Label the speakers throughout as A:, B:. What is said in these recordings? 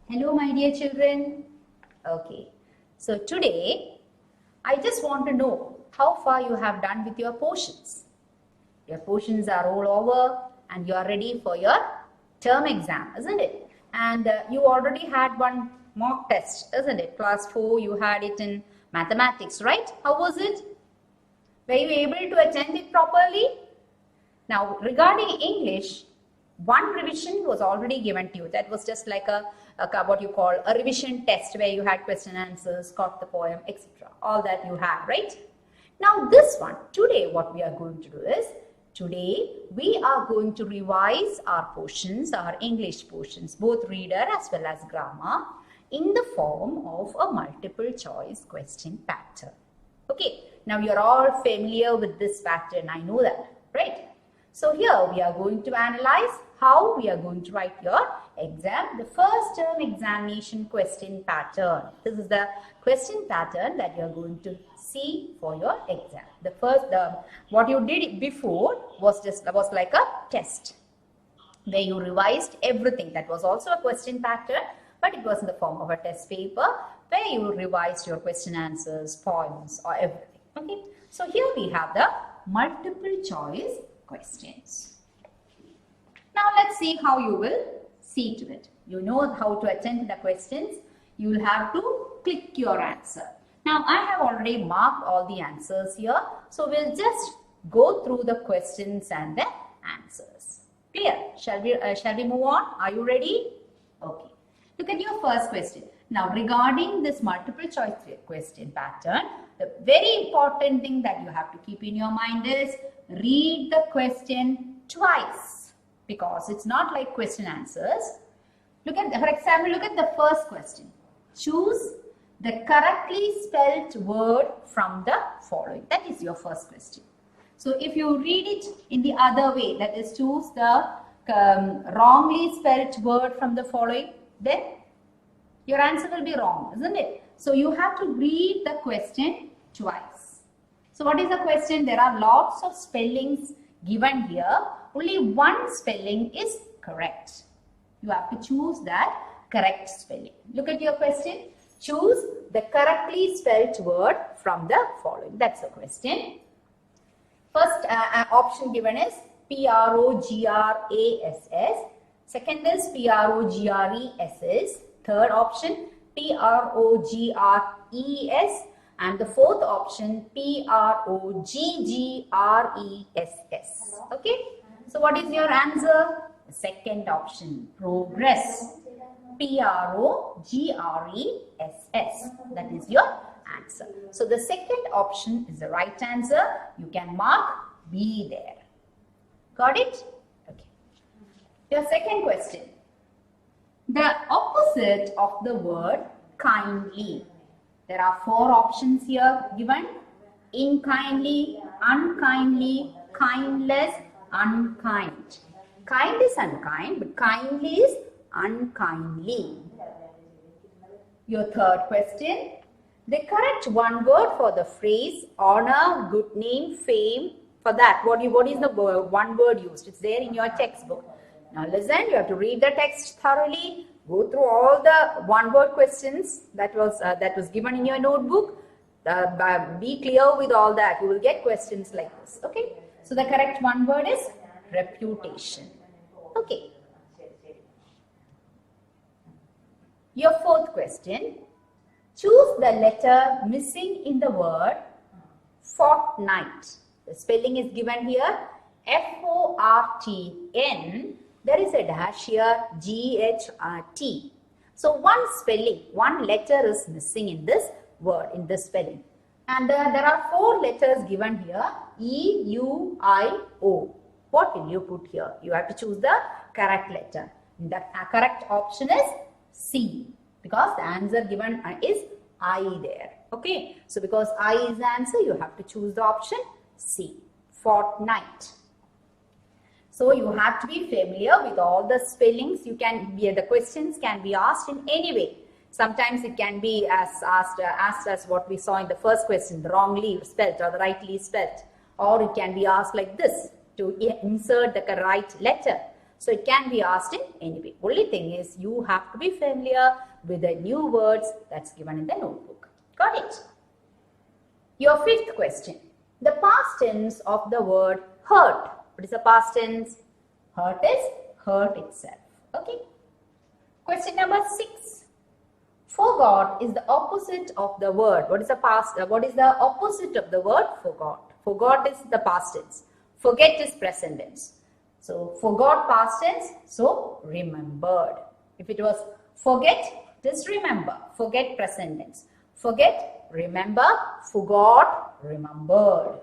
A: Hello, my dear children. Okay, so today I just want to know how far you have done with your portions. Your portions are all over and you are ready for your term exam, isn't it? And you already had one mock test, isn't it? Class 4, you had it in mathematics, right? How was it? Were you able to attend it properly? Now, regarding English, one revision was already given to you. That was just like a what you call a revision test where you had question answers, got the poem, etc. All that you had, right? Now, this one, today what we are going to do is, today we are going to revise our portions, our English portions, both reader as well as grammar, in the form of a multiple choice question pattern. Okay, now you're all familiar with this pattern, I know that, right? So here we are going to analyze how we are going to write your exam, the first term examination question pattern. This is the question pattern that you are going to see for your exam. What you did before was like a test where you revised everything. That was also a question pattern, but it was in the form of a test paper where you revised your question answers, poems, or everything. Okay, so here we have the multiple choice questions. Now let's see how you will see to it. You know how to attend the questions. You will have to click your answer. Now I have already marked all the answers here. So we'll just go through the questions and the answers. Clear? Shall we move on? Are you ready? Okay. Look at your first question. Now regarding this multiple choice question pattern, the very important thing that you have to keep in your mind is read the question twice, because it's not like question answers. For example, look at the first question. Choose the correctly spelled word from the following. That is your first question. So if you read it in the other way, that is choose the wrongly spelled word from the following, then your answer will be wrong, isn't it? So you have to read the question twice. So what is the question? There are lots of spellings given here. Only one spelling is correct. You have to choose that correct spelling. Look at your question. Choose the correctly spelled word from the following. That's the question. First option given is P-R-O-G-R-A-S-S. Second is P-R-O-G-R-E-S-S. Third option P-R-O-G-R-E-S. And the fourth option P-R-O-G-G-R-E-S-S. Okay. So what is your answer? The second option, progress. P-R-O-G-R-E-S-S. That is your answer. So the second option is the right answer. You can mark B there. Got it? Okay. Your second question. The opposite of the word kindly. There are four options here given. Inkindly, unkindly, kindless, unkind. Kind is unkind, but kindly is unkindly. Your third question. The correct one word for the phrase honor, good name, fame. For that, what is the one word used? It's there in your textbook. Now listen, you have to read the text thoroughly. Go through all the one word questions that was given in your notebook. Be clear with all that. You will get questions like this. Okay. So the correct one word is reputation. Okay. Your fourth question. Choose the letter missing in the word fortnight. The spelling is given here. F-O-R-T-N. There is a dash here, G-H-R-T. So one letter is missing in this word, in this spelling. And there are four letters given here, E-U-I-O. What will you put here? You have to choose the correct letter. The correct option is C, because the answer given is I there. Okay. So because I is the answer, you have to choose the option C, fortnight. So you have to be familiar with all the spellings. The questions can be asked in any way. Sometimes it can be asked as what we saw in the first question, the wrongly spelled or the rightly spelled. Or it can be asked like this, to insert the right letter. So it can be asked in any way. Only thing is you have to be familiar with the new words that's given in the notebook. Got it? Your fifth question. The past tense of the word hurt. What is the past tense? Hurt is hurt itself. Okay. Question number 6. Forgot is the opposite of the word. What is the opposite of the word forgot? Forgot is the past tense. Forget is present tense. So forgot past tense, so remembered. If it was forget, just remember. Forget present tense. Forget, remember, forgot, remembered.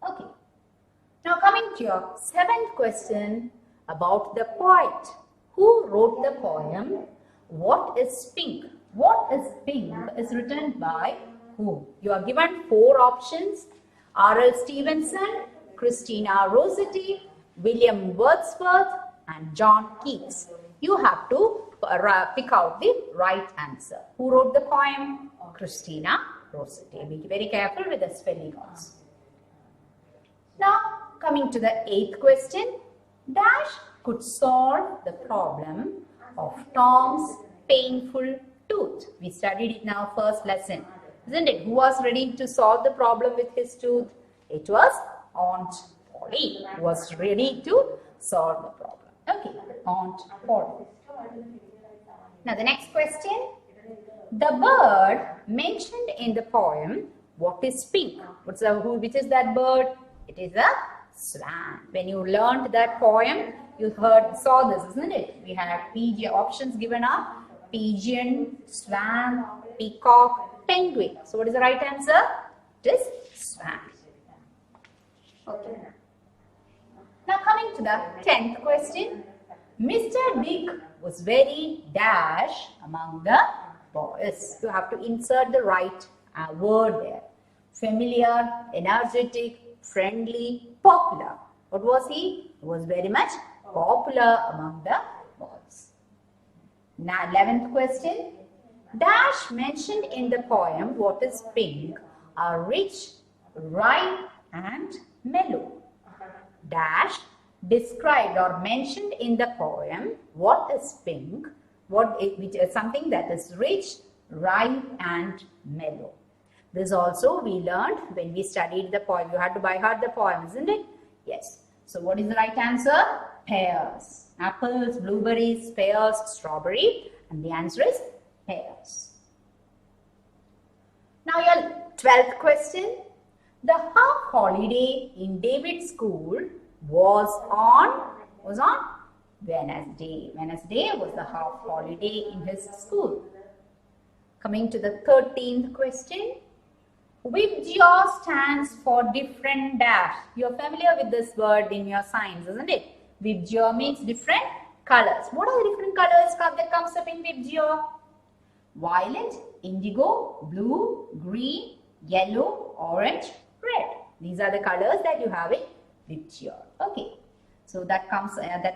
A: Okay. Now coming to your 7th question about the poet. Who wrote the poem? What is pink? What is pink is written by whom? You are given 4 options. R.L. Stevenson, Christina Rossetti, William Wordsworth and John Keats. You have to pick out the right answer. Who wrote the poem? Christina Rossetti. Be very careful with the spelling also. Now coming to the 8th question. Dash could solve the problem of Tom's painful tooth. We studied it in our first lesson, isn't it? Who was ready to solve the problem with his tooth? It was Aunt Polly who was ready to solve the problem. Okay, Aunt Polly. Now the next question. The bird mentioned in the poem, what is pink? Which is that bird? It is a swan. When you learned that poem, you saw this, isn't it? We had pigeon options given up. Pigeon, swan, peacock, penguin. So what is the right answer? It is swan. Okay. Now coming to the 10th question. Mr. Dick was very dash among the boys. You have to insert the right word there. Familiar, energetic, friendly, popular. What was he? He was very much popular among the boys. Now 11th question. Dash mentioned in the poem what is pink are rich, ripe and mellow. Dash described or mentioned in the poem what is pink, which is something that is rich, ripe and mellow. This also we learned when we studied the poem. You had to by heart the poem, isn't it? Yes. So what is the right answer? Pears. Apples, blueberries, pears, strawberry. And the answer is pears. Now your 12th question. The half holiday in David's school was on Wednesday. Wednesday was the half holiday in his school. Coming to the 13th question. Vibgyor stands for different dash. You are familiar with this word in your science, isn't it? Vibgyor means different colors. What are the different colors that comes up in Vibgyor? Violet, indigo, blue, green, yellow, orange, red. These are the colors that you have in Vibgyor. Okay. So that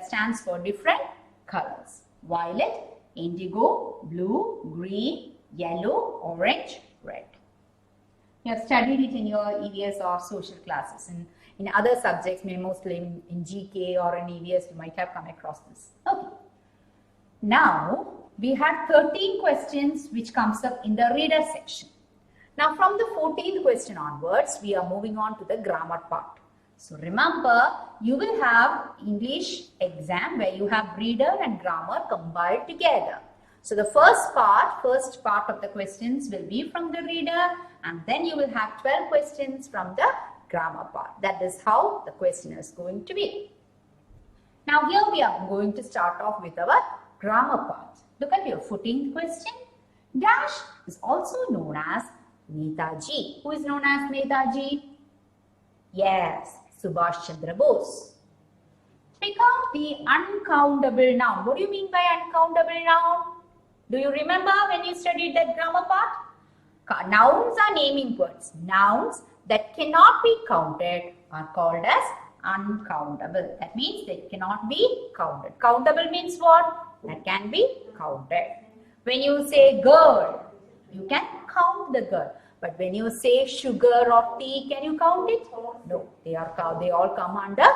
A: stands for different colors. Violet, indigo, blue, green, yellow, orange, red. You have studied it in your EVS or social classes. In other subjects, maybe mostly in GK or in EVS, you might have come across this. Okay. Now, we had 13 questions which comes up in the reader section. Now, from the 14th question onwards, we are moving on to the grammar part. So, remember, you will have English exam where you have reader and grammar combined together. So, the first part of the questions will be from the reader, and then you will have 12 questions from the grammar part. That is how the question is going to be. Now, here we are going to start off with our grammar part. Look at your 14th question. Dash is also known as Netaji. Who is known as Netaji? Yes, Subhash Chandra Bose. Pick out the uncountable noun. What do you mean by uncountable noun? Do you remember when you studied that grammar part? Nouns are naming words. Nouns that cannot be counted are called as uncountable. That means they cannot be counted. Countable means what? That can be counted. When you say girl, you can count the girl. But when you say sugar or tea, can you count it? No, they all come under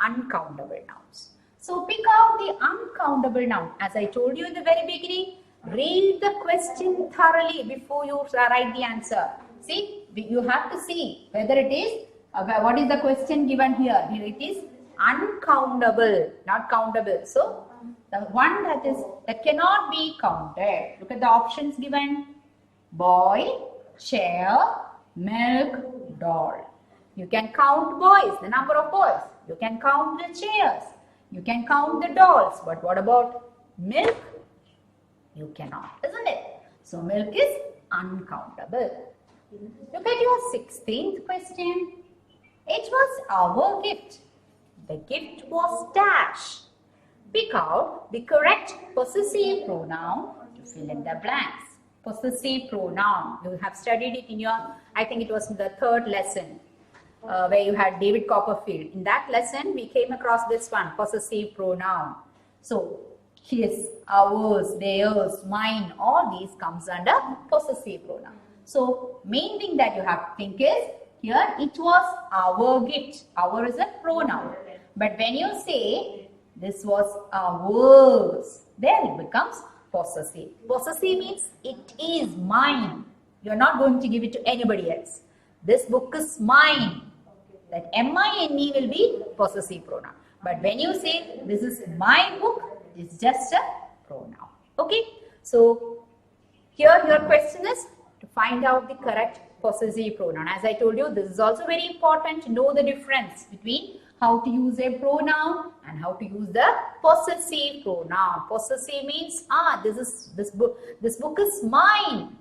A: uncountable nouns. So pick out the uncountable noun. As I told you in the very beginning, read the question thoroughly before you write the answer. See, you have to see whether it is, what is the question given here? Here it is uncountable, not countable. So the one that cannot be counted. Look at the options given. Boy, chair, milk, doll. You can count boys, the number of boys. You can count the chairs. You can count the dolls. But what about milk? You cannot, isn't it? So milk is uncountable. Look at your 16th question. It was our gift. The gift was dash. Pick out the correct possessive pronoun to fill in the blanks. Possessive pronoun. You have studied it in your, I think it was in the 3rd lesson where you had David Copperfield. In that lesson, we came across this one, possessive pronoun. So, his, ours, theirs, mine, all these comes under possessive pronoun. So, main thing that you have to think is, here it was our gift. Our is a pronoun. But when you say, this was ours, then it becomes possessive. Possessive means it is mine. You are not going to give it to anybody else. This book is mine. That M-I-N-E will be possessive pronoun. But when you say this is my book, it's just a pronoun. Okay. So here your question is to find out the correct possessive pronoun. As I told you, this is also very important to know the difference between how to use a pronoun and how to use the possessive pronoun. Possessive means, this book is mine.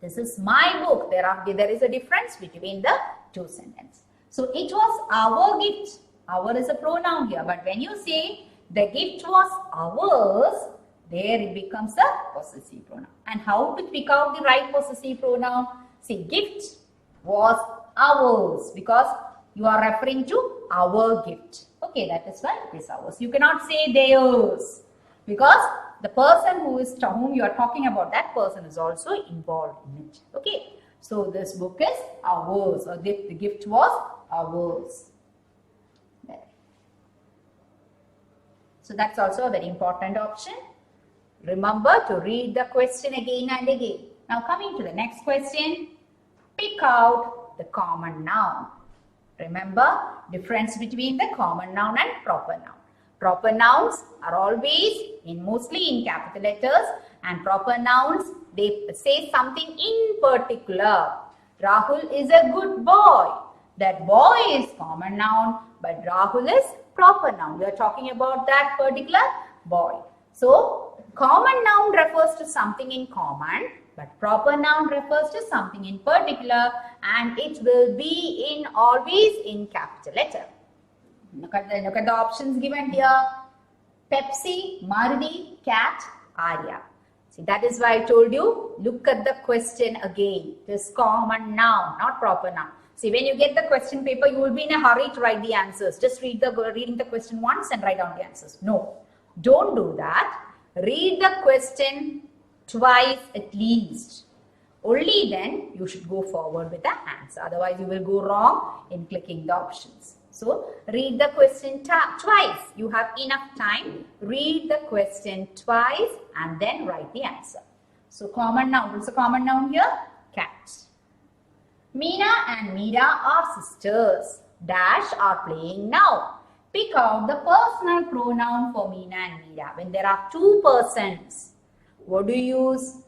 A: This is my book. There is a difference between the two sentences. So it was our gift. Our is a pronoun here. But when you say the gift was ours, there it becomes a possessive pronoun. And how to pick out the right possessive pronoun? See, gift was ours because you are referring to our gift. Okay, that is why it is ours. You cannot say theirs because the person whom you are talking about, that person is also involved in it. Okay, so this book is ours, or the gift was ours. There. So that's also a very important option. Remember to read the question again and again. Now coming to the next question, pick out the common noun. Remember, difference between the common noun and proper noun. Proper nouns are always mostly in capital letters, and proper nouns, they say something in particular. Rahul is a good boy. That boy is common noun, but Rahul is proper noun. We are talking about that particular boy. So, common noun refers to something in common, but proper noun refers to something in particular, and it will be always in capital letter. Look at the options given here. Pepsi, Maruti, cat, Arya. See, that is why I told you, look at the question again. This common noun, not proper noun. See, when you get the question paper, you will be in a hurry to write the answers. Just reading the question once and write down the answers. No, don't do that. Read the question twice at least. Only then you should go forward with the answer. Otherwise, you will go wrong in clicking the options. So, read the question twice. You have enough time. Read the question twice and then write the answer. So, common noun. What's a common noun here? Cat. Meena and Meera are sisters. Dash are playing now. Pick out the personal pronoun for Meena and Meera. When there are two persons, what do you use?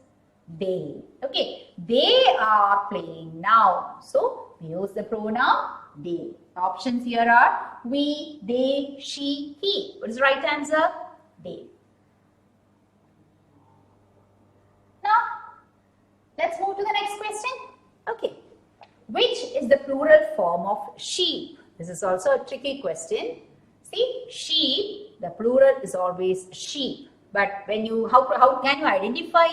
A: They. Okay. They are playing now. So, we use the pronoun they. Options here are we, they, she, he. What is the right answer? They. Now, let's move to the next question. Okay. Which is the plural form of sheep? This is also a tricky question. See, sheep, the plural is always sheep. But when you, how can you identify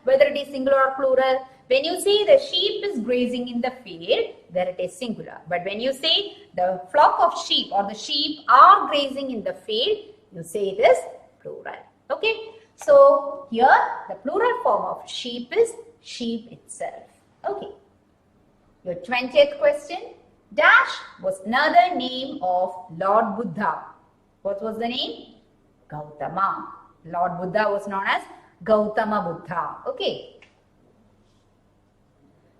A: whether it is singular or plural? When you say the sheep is grazing in the field, then it is singular. But when you say the flock of sheep or the sheep are grazing in the field, you say it is plural. Okay. So here the plural form of sheep is sheep itself. Okay. Your 20th question. Dash was another name of Lord Buddha. What was the name? Gautama. Lord Buddha was known as Gautama Buddha. Okay.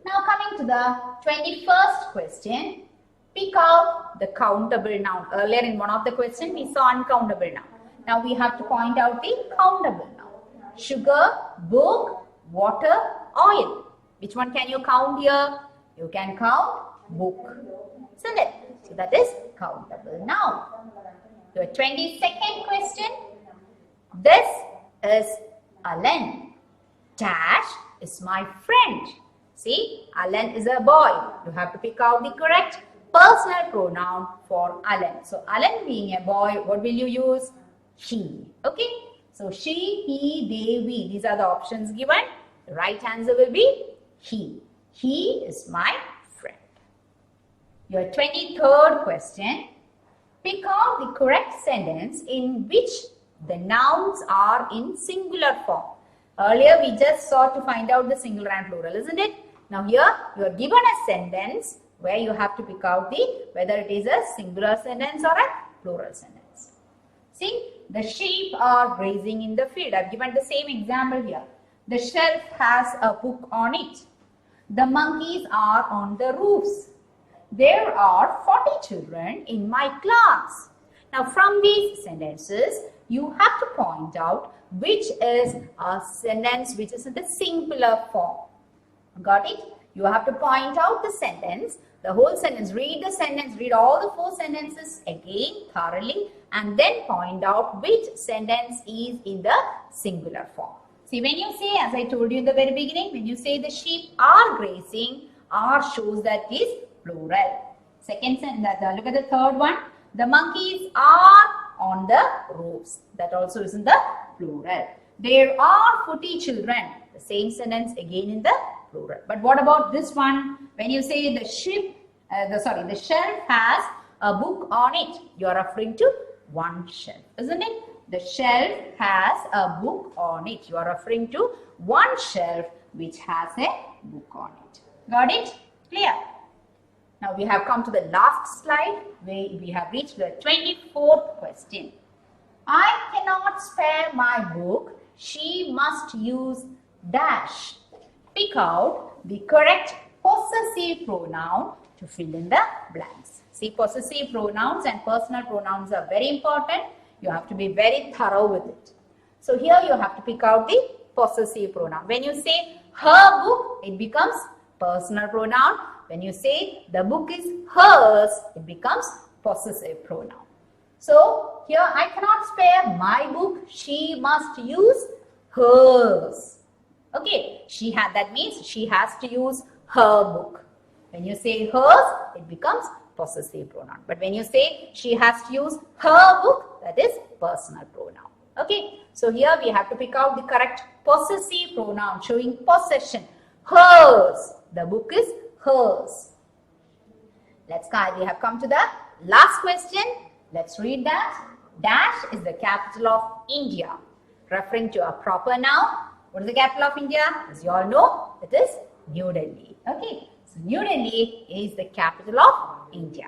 A: Now coming to the 21st question. Pick out the countable noun. Earlier in one of the questions we saw uncountable noun. Now we have to point out the countable noun. Sugar, book, water, oil. Which one can you count here? You can count book. Isn't it? So that is countable noun. Your 22nd question. This is Alan. Dash is my friend. See, Alan is a boy. You have to pick out the correct personal pronoun for Alan. So, Alan being a boy, what will you use? He. Okay. So, she, he, they, we. These are the options given. The right answer will be he. He is my friend. Your 23rd question. Pick out the correct sentence in which the nouns are in singular form. Earlier we just saw to find out the singular and plural, isn't it? Now here you are given a sentence where you have to pick out whether it is a singular sentence or a plural sentence. See, the sheep are grazing in the field. I have given the same example here. The shelf has a book on it. The monkeys are on the roofs. There are 40 children in my class. Now from these sentences, you have to point out which is a sentence which is in the singular form. Got it? You have to point out the sentence, the whole sentence. Read the sentence, read all the 4 sentences again thoroughly and then point out which sentence is in the singular form. See, when you say, as I told you in the very beginning, when you say the sheep are grazing, are shows that is plural. Second sentence, look at the third one. The monkeys are on the roofs. That also is in the plural. There are 40 children. The same sentence again in the plural. But what about this one? When you say the shelf has a book on it, you are referring to one shelf, isn't it? The shelf has a book on it. You are referring to one shelf which has a book on it. Got it? Clear? Now we have come to the last slide where we have reached the 24th question. I cannot spare my book. She must use dash. Pick out the correct possessive pronoun to fill in the blanks. See, possessive pronouns and personal pronouns are very important. You have to be very thorough with it. So here you have to pick out the possessive pronoun. When you say her book, it becomes personal pronoun. When you say the book is hers, it becomes possessive pronoun. So here I cannot spare my book. She must use hers. Okay, that means she has to use her book. When you say hers, it becomes possessive pronoun. But when you say she has to use her book, that is personal pronoun. Okay, so here we have to pick out the correct possessive pronoun showing possession. Hers. The book is hers. We have come to the last question. Let's read that. Dash is the capital of India. Referring to a proper noun. What is the capital of India? As you all know, it is New Delhi. Okay, so New Delhi is the capital of India.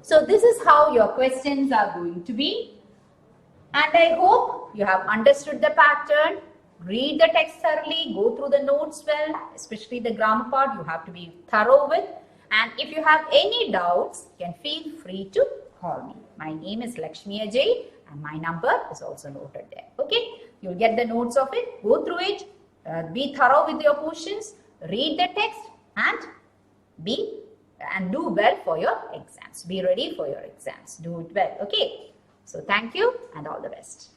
A: So this is how your questions are going to be. And I hope you have understood the pattern. Read the text thoroughly, go through the notes well, especially the grammar part you have to be thorough with. And if you have any doubts, you can feel free to call me. My name is Lakshmi Ajay and my number is also noted there. Okay, you'll get the notes of it, go through it, be thorough with your questions, read the text and do well for your exams. Be ready for your exams. Do it well. Okay, so thank you and all the best.